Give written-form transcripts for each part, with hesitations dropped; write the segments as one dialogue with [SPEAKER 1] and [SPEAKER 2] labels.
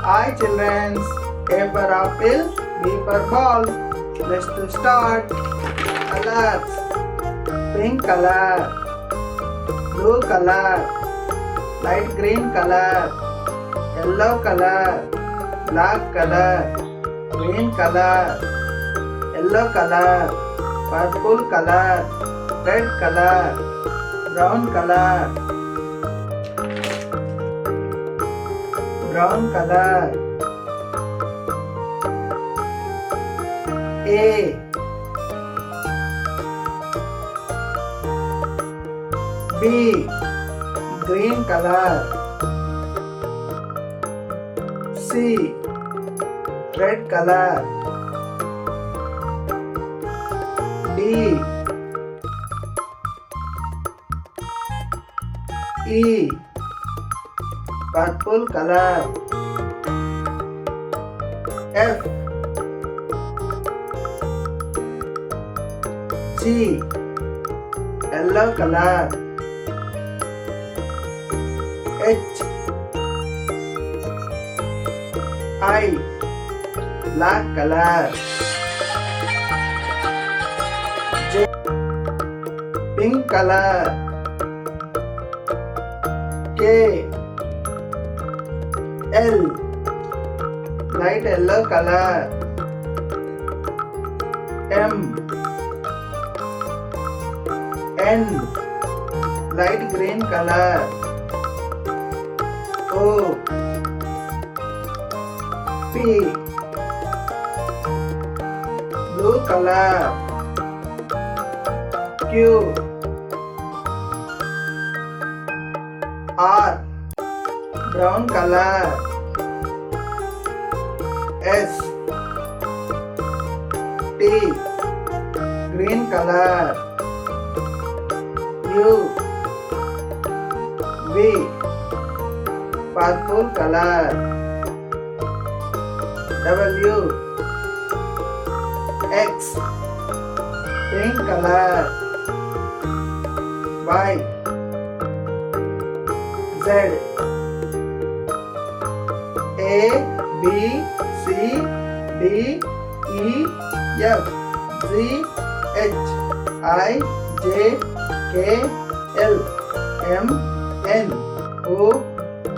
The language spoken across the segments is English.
[SPEAKER 1] Hi children, A for apple, B for ball. Let's to start. Colors. Pink color, blue color, light green color, yellow color, black color, green color, yellow color, purple color, red color, brown color, brown color. A, B, green color. C, red color. D, E, purple color. F, G, yellow color. H, I, black color. J, pink color. K, L, light yellow color. M, N, light green color. O, P, blue color. Q, R, brown color. S, T, green color. U, V, purple color. W, X, pink color. Y, Z, A, B, C, D, E, F, G, H, I, J, K, L, M, N, O,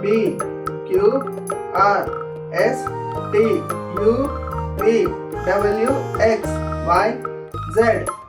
[SPEAKER 1] P, Q, R, S, T, U, V, W, X, Y, Z.